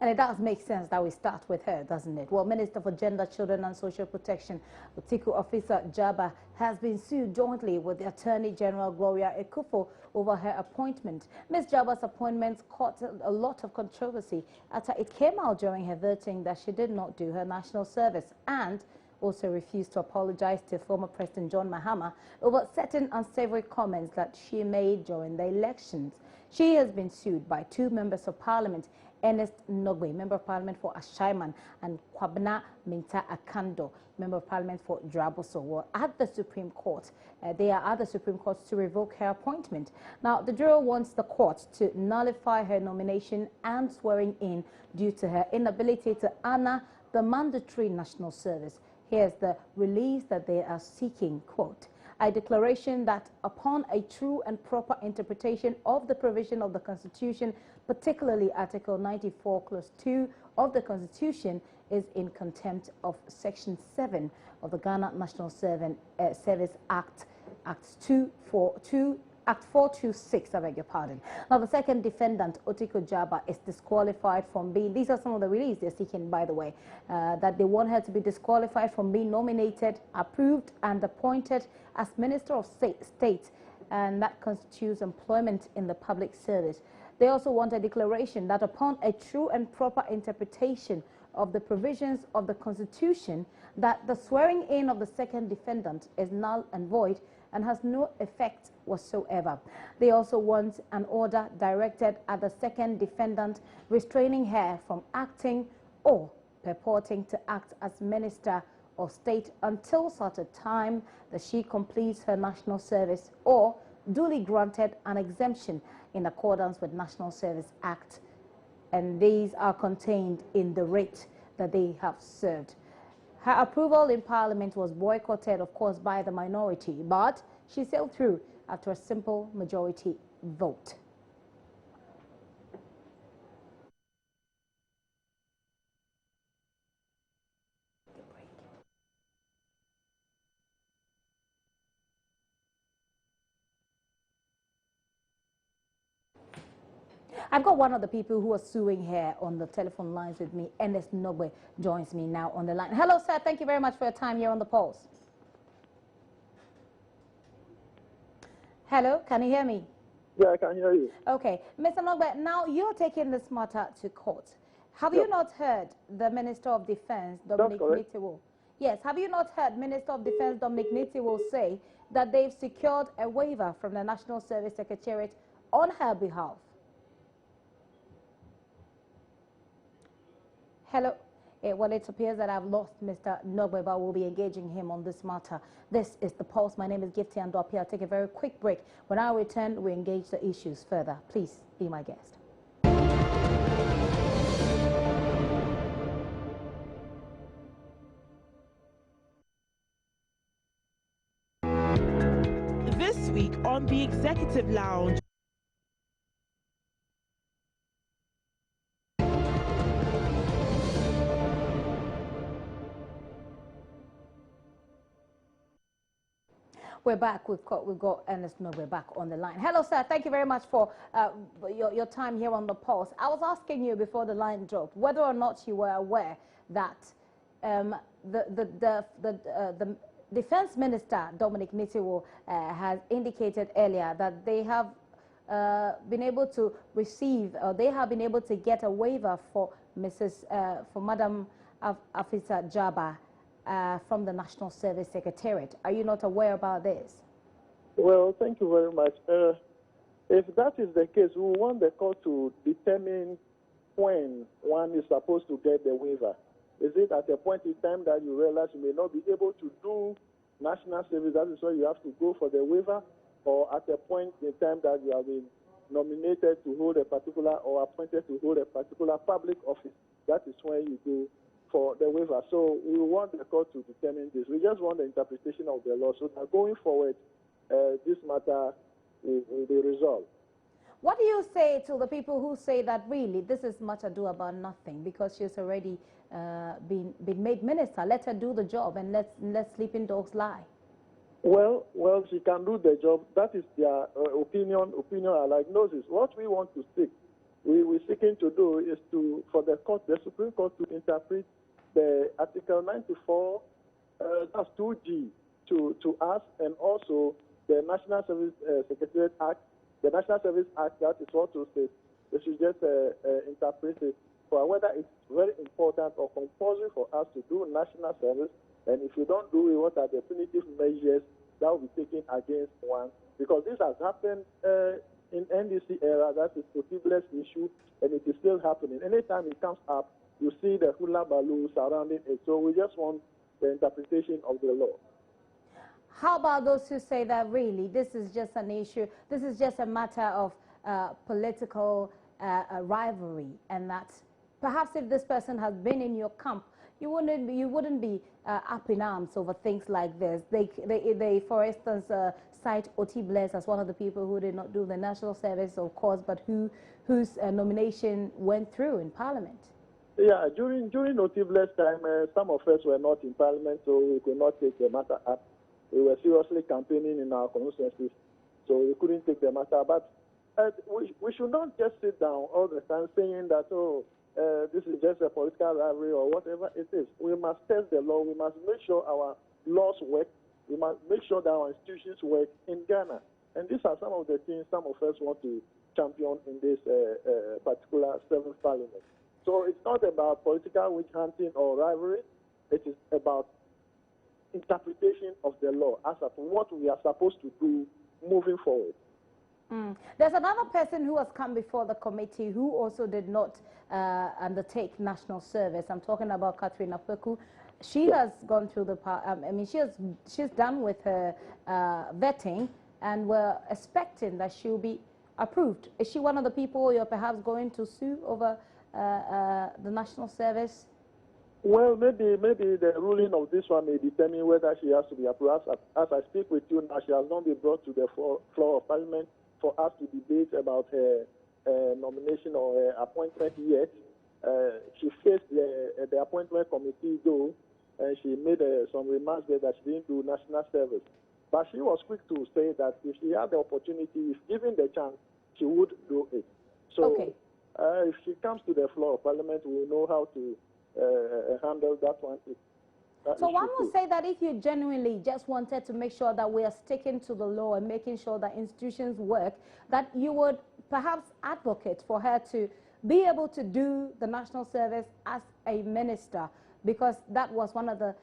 And it does make sense that we start with her, doesn't it? Well, Minister for Gender, Children and Social Protection, Otiko Djaba, has been sued jointly with the Attorney General Gloria Ekufo over her appointment. Ms. Djaba's appointment caught a lot of controversy after it came out during her voting that she did not do her national service and also refused to apologize to former President John Mahama over certain unsavory comments that she made during the elections. She has been sued by two members of parliament, Ernest Nogbe, Member of Parliament for Ashaiman, and Kwabena Minta Akando, Member of Parliament for Draboso, were at the Supreme Court. They are at the Supreme Court to revoke her appointment. Now, the juror wants the court to nullify her nomination and swearing in due to her inability to honor the mandatory national service. Here's the release that they are seeking, quote, a declaration that upon a true and proper interpretation of the provision of the Constitution, particularly Article 94, Clause 2 of the Constitution, is in contempt of Section 7 of the Ghana National Service Act, Act 426, I beg your pardon. Now, the second defendant, Otiko Djaba, is disqualified from being, these are some of the release they're seeking, by the way, that they want her to be disqualified from being nominated, approved, and appointed as Minister of State, and that constitutes employment in the public service. They also want a declaration that upon a true and proper interpretation of the provisions of the Constitution, that the swearing in of the second defendant is null and void and has no effect whatsoever. They also want an order directed at the second defendant restraining her from acting or purporting to act as Minister of State until such a time that she completes her national service or duly granted an exemption in accordance with National Service Act. And these are contained in the writ that they have served. Her approval in Parliament was boycotted, of course, by the minority, but she sailed through after a simple majority vote. I've got one of the people who are suing her on the telephone lines with me. Ernest Nogbe joins me now on the line. Hello, sir. Thank you very much for your time here on the Pulse. Hello, can you hear me? Yeah, I can hear you. Okay. Mr. Nogbe, now you're taking this matter to court. Have you not heard the Minister of Defense, Dominic Nitiwo? Yes. Have you not heard Minister of Defense, Dominic Nitiwo, say that they've secured a waiver from the National Service Secretariat on her behalf? Hello. Well, it appears that I've lost Mr. Nogbe, but we'll be engaging him on this matter. This is The Pulse. My name is Gifty Andopi. I'll take a very quick break. When I return, we engage the issues further. Please be my guest. This week on the Executive Lounge. We're back. We've got Ernest Nogbe back on the line. Hello, sir. Thank you very much for your time here on the Pulse. I was asking you before the line dropped whether or not you were aware that the Defense Minister Dominic Nitiwo has indicated earlier that they have been able to receive, or they have been able to get a waiver for Madam Afisa Djaba from the National Service Secretariat. Are you not aware about this? Well, thank you very much. If that is the case, we want the court to determine when one is supposed to get the waiver. Is it at a point in time that you realize you may not be able to do national service, that is why you have to go for the waiver, or at a point in time that you have been nominated to hold a particular or appointed to hold a particular public office, that is when you go for the waiver. So we want the court to determine this. We just want the interpretation of the law so that going forward, this matter will be resolved. What do you say to the people who say that really this is much ado about nothing because she's already been made minister? Let her do the job and let sleeping dogs lie. Well, she can do the job. That is their opinion. Opinion are like noses. What we want to seek we're seeking to do is for the Supreme Court to interpret the Article 94, that's 2G, to us, and also the National Service Secretariat Act, the National Service Act, that is what to say. They should just interpret it for whether it's very important or compulsory for us to do national service, and if you don't do it, what are the punitive measures that will be taken against one? Because this has happened in NDC era, that is Otiko's issue, and it is still happening. Anytime it comes up, you see the hula baloo surrounding it. So we just want the interpretation of the law. How about those who say that really this is just an issue, this is just a matter of political rivalry, and that perhaps if this person has been in your camp, you wouldn't be up in arms over things like this. They for instance, cite Otiko as one of the people who did not do the national service, of course, but whose nomination went through in Parliament. Yeah, during Otiko's time, some of us were not in Parliament, so we could not take the matter up. We were seriously campaigning in our constituencies, so we couldn't take the matter. But we should not just sit down all the time saying that, oh, this is just a political rivalry or whatever it is. We must test the law. We must make sure our laws work. We must make sure that our institutions work in Ghana. And these are some of the things some of us want to champion in this particular 7th Parliament. So it's not about political witch hunting or rivalry. It is about interpretation of the law as of what we are supposed to do moving forward. There's another person who has come before the committee who also did not undertake national service. I'm talking about Catherine Apeku. She has gone through the she's done with her vetting, and we're expecting that she'll be approved. Is she one of the people you're perhaps going to sue over the national service? Well, maybe the ruling of this one may determine whether she has to be approved. As I speak with you now, she has not been brought to the floor of Parliament for us to debate about her nomination or her appointment yet. She faced the appointment committee, though, and she made some remarks there that she didn't do national service. But she was quick to say that if she had the opportunity, if given the chance, she would do it. So okay. If she comes to the floor of Parliament, we will know how to handle that one. So one will say that if you genuinely just wanted to make sure that we are sticking to the law and making sure that institutions work, that you would perhaps advocate for her to be able to do the national service as a minister, because that was one of the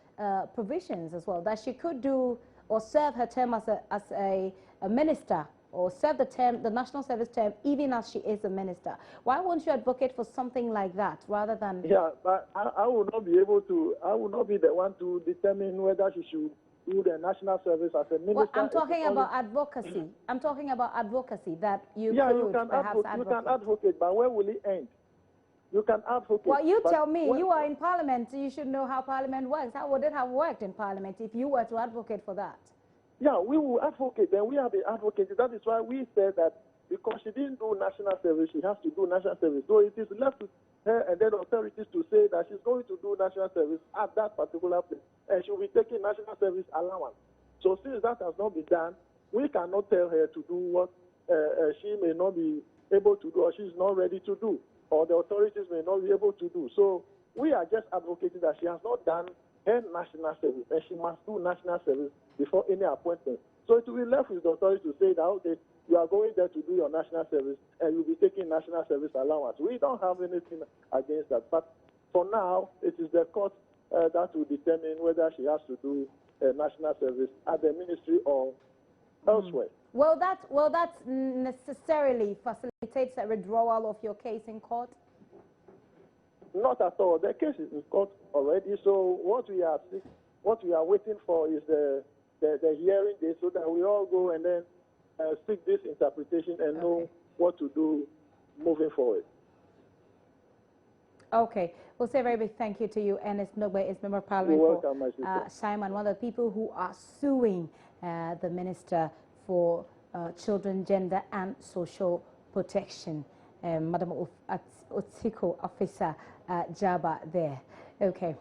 provisions as well, that she could do or serve her term as a minister, or serve the national service term even as she is a minister. Why won't you advocate for something like that rather than... Yeah, but I will not be able to, I will not be the one to determine whether she should do the national service as a minister. Well, I'm talking about advocacy. I'm talking about advocacy, that you yeah, could you can perhaps advocate. You can advocate, but where will it end? You can advocate. Well, you tell me, you are in Parliament, you should know how Parliament works. How would it have worked in Parliament if you were to advocate for that? Yeah, we will advocate, and we are the advocates. That is why we said that because she didn't do national service, she has to do national service. So it is left to her and then authorities to say that she's going to do national service at that particular place, and she'll be taking national service allowance. So since that has not been done, we cannot tell her to do what she may not be able to do, or she's not ready to do, or the authorities may not be able to do. So we are just advocating that she has not done her national service, and she must do national service before any appointment. So it will be left with the authorities to say that, okay, you are going there to do your national service, and you'll be taking national service allowance. We don't have anything against that. But for now, it is the court that will determine whether she has to do national service at the ministry or elsewhere. Will that necessarily facilitate a withdrawal of your case in court? Not at all. The case is in court already. So what we are waiting for is the hearing day, so that we all go and then seek this interpretation and know what to do moving forward. Okay. We'll say a very big thank you to you, Ernest Nogbe, is Member of Parliament for Simon, one of the people who are suing the Minister for Children, Gender and Social Protection, Madam Otiko Officer Djaba there. Okay.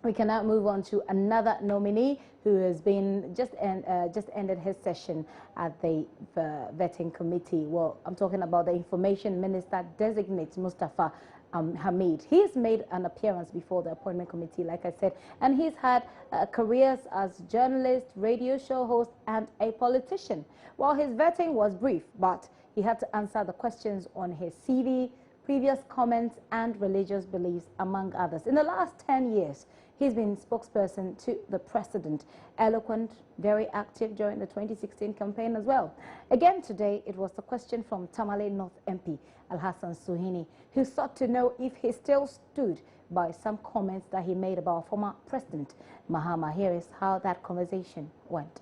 We can now move on to another nominee who has been just ended his session at the vetting committee. Well, I'm talking about the Information Minister Designate Mustafa Hamid. He's made an appearance before the appointment committee, like I said, and he's had careers as journalist, radio show host, and a politician. While his vetting was brief, but he had to answer the questions on his CV, previous comments, and religious beliefs, among others. In the last 10 years, he's been spokesperson to the president, eloquent, very active during the 2016 campaign as well. Again today, it was the question from Tamale North MP, Alhassan Suhini, who sought to know if he still stood by some comments that he made about former President Mahama. Here is how that conversation went.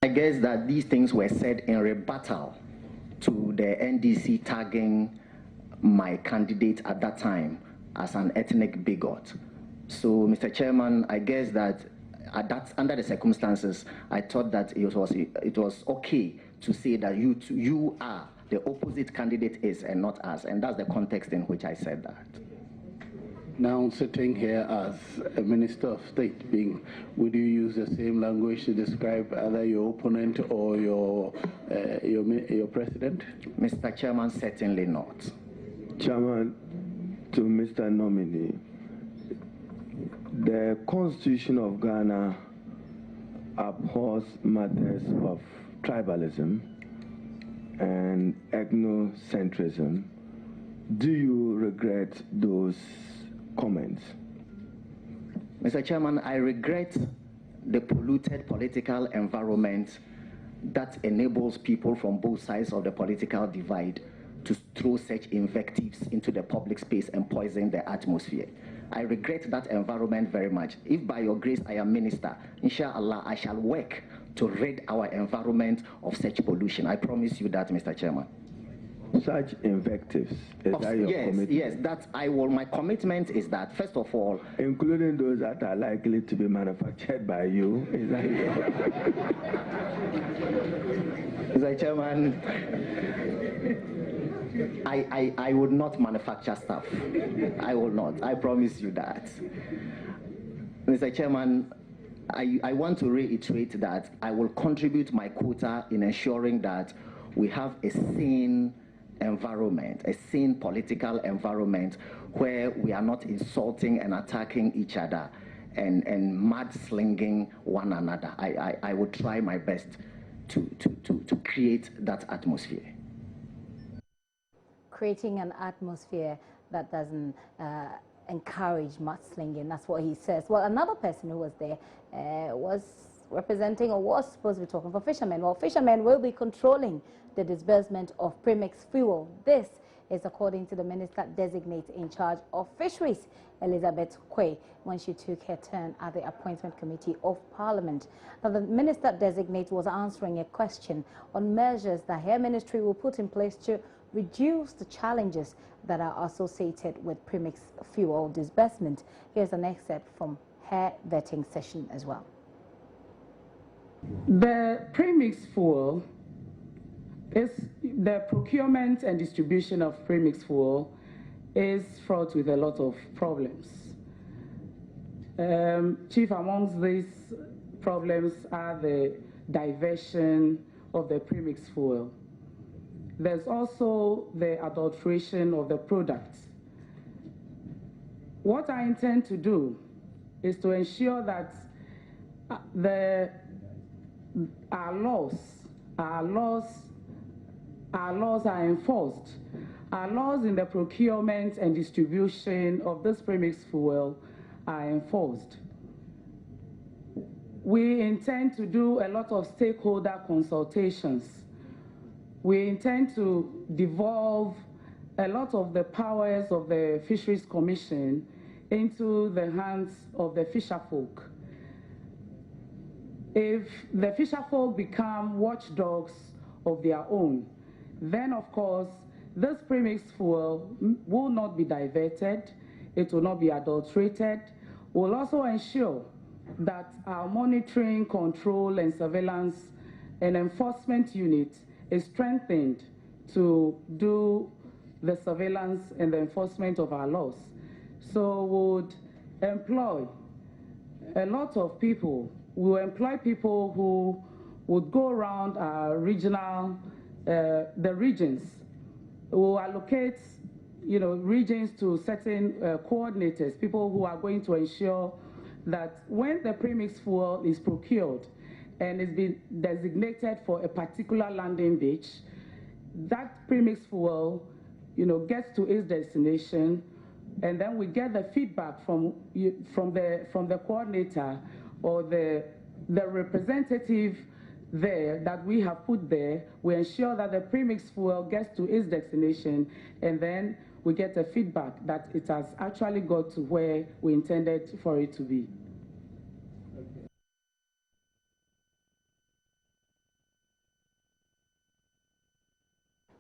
I guess that these things were said in rebuttal to the NDC tagging my candidate at that time as an ethnic bigot. So, Mr. Chairman, I guess that under the circumstances, I thought that it was okay to say that you are the opposite candidate is and not us, and that's the context in which I said that. Now, sitting here as a Minister of State, would you use the same language to describe either your opponent or your president? Mr. Chairman, certainly not. Chairman, to Mr. Nominee, the Constitution of Ghana abhors matters of tribalism and ethnocentrism. Do you regret those comments? Mr. Chairman, I regret the polluted political environment that enables people from both sides of the political divide to throw such invectives into the public space and poison the atmosphere. I regret that environment very much. If by your grace I am minister, inshallah, I shall work to rid our environment of such pollution. I promise you that, Mr. Chairman. Such invectives, is that your commitment? Yes, that I will. My commitment is that, first of all, including those that are likely to be manufactured by you, is that your Mr. Chairman, I would not manufacture stuff. I will not. I promise you that. Mr. Chairman, I want to reiterate that I will contribute my quota in ensuring that we have a sane environment, a sane political environment where we are not insulting and attacking each other and mudslinging one another. I will try my best to create that atmosphere. Creating an atmosphere that doesn't encourage mudslinging, that's what he says. Well, another person who was there was representing, or was supposed to be talking for fishermen. Well, fishermen will be controlling the disbursement of premix fuel. This is according to the minister designate in charge of fisheries, Elizabeth Quay, when she took her turn at the appointment committee of Parliament. Now, the minister designate was answering a question on measures that her ministry will put in place to reduce the challenges that are associated with premix fuel disbursement. Here's an excerpt from her vetting session as well. The premix fuel is the procurement and distribution of premix fuel is fraught with a lot of problems. Chief amongst these problems are the diversion of the premix fuel. There's also the adulteration of the products. What I intend to do is to ensure that our laws are enforced. Our laws in the procurement and distribution of this premix fuel are enforced. We intend to do a lot of stakeholder consultations. We intend to devolve a lot of the powers of the Fisheries Commission into the hands of the fisherfolk. If the fisherfolk become watchdogs of their own, then of course this premix fuel will not be diverted, it will not be adulterated. We'll also ensure that our monitoring, control, and surveillance and enforcement unit is strengthened to do the surveillance and the enforcement of our laws. So would employ a lot of people. We will employ people who would go around our regional, the regions. We will allocate, regions to certain coordinators, people who are going to ensure that when the premixed fuel is procured and it's been designated for a particular landing beach, that premixed fuel, gets to its destination, and then we get the feedback from the coordinator or the representative there that we have put there. We ensure that the premixed fuel gets to its destination, and then we get a feedback that it has actually got to where we intended for it to be.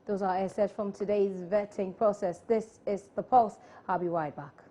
Those are assets from today's vetting process. This is The Pulse. I'll be right back.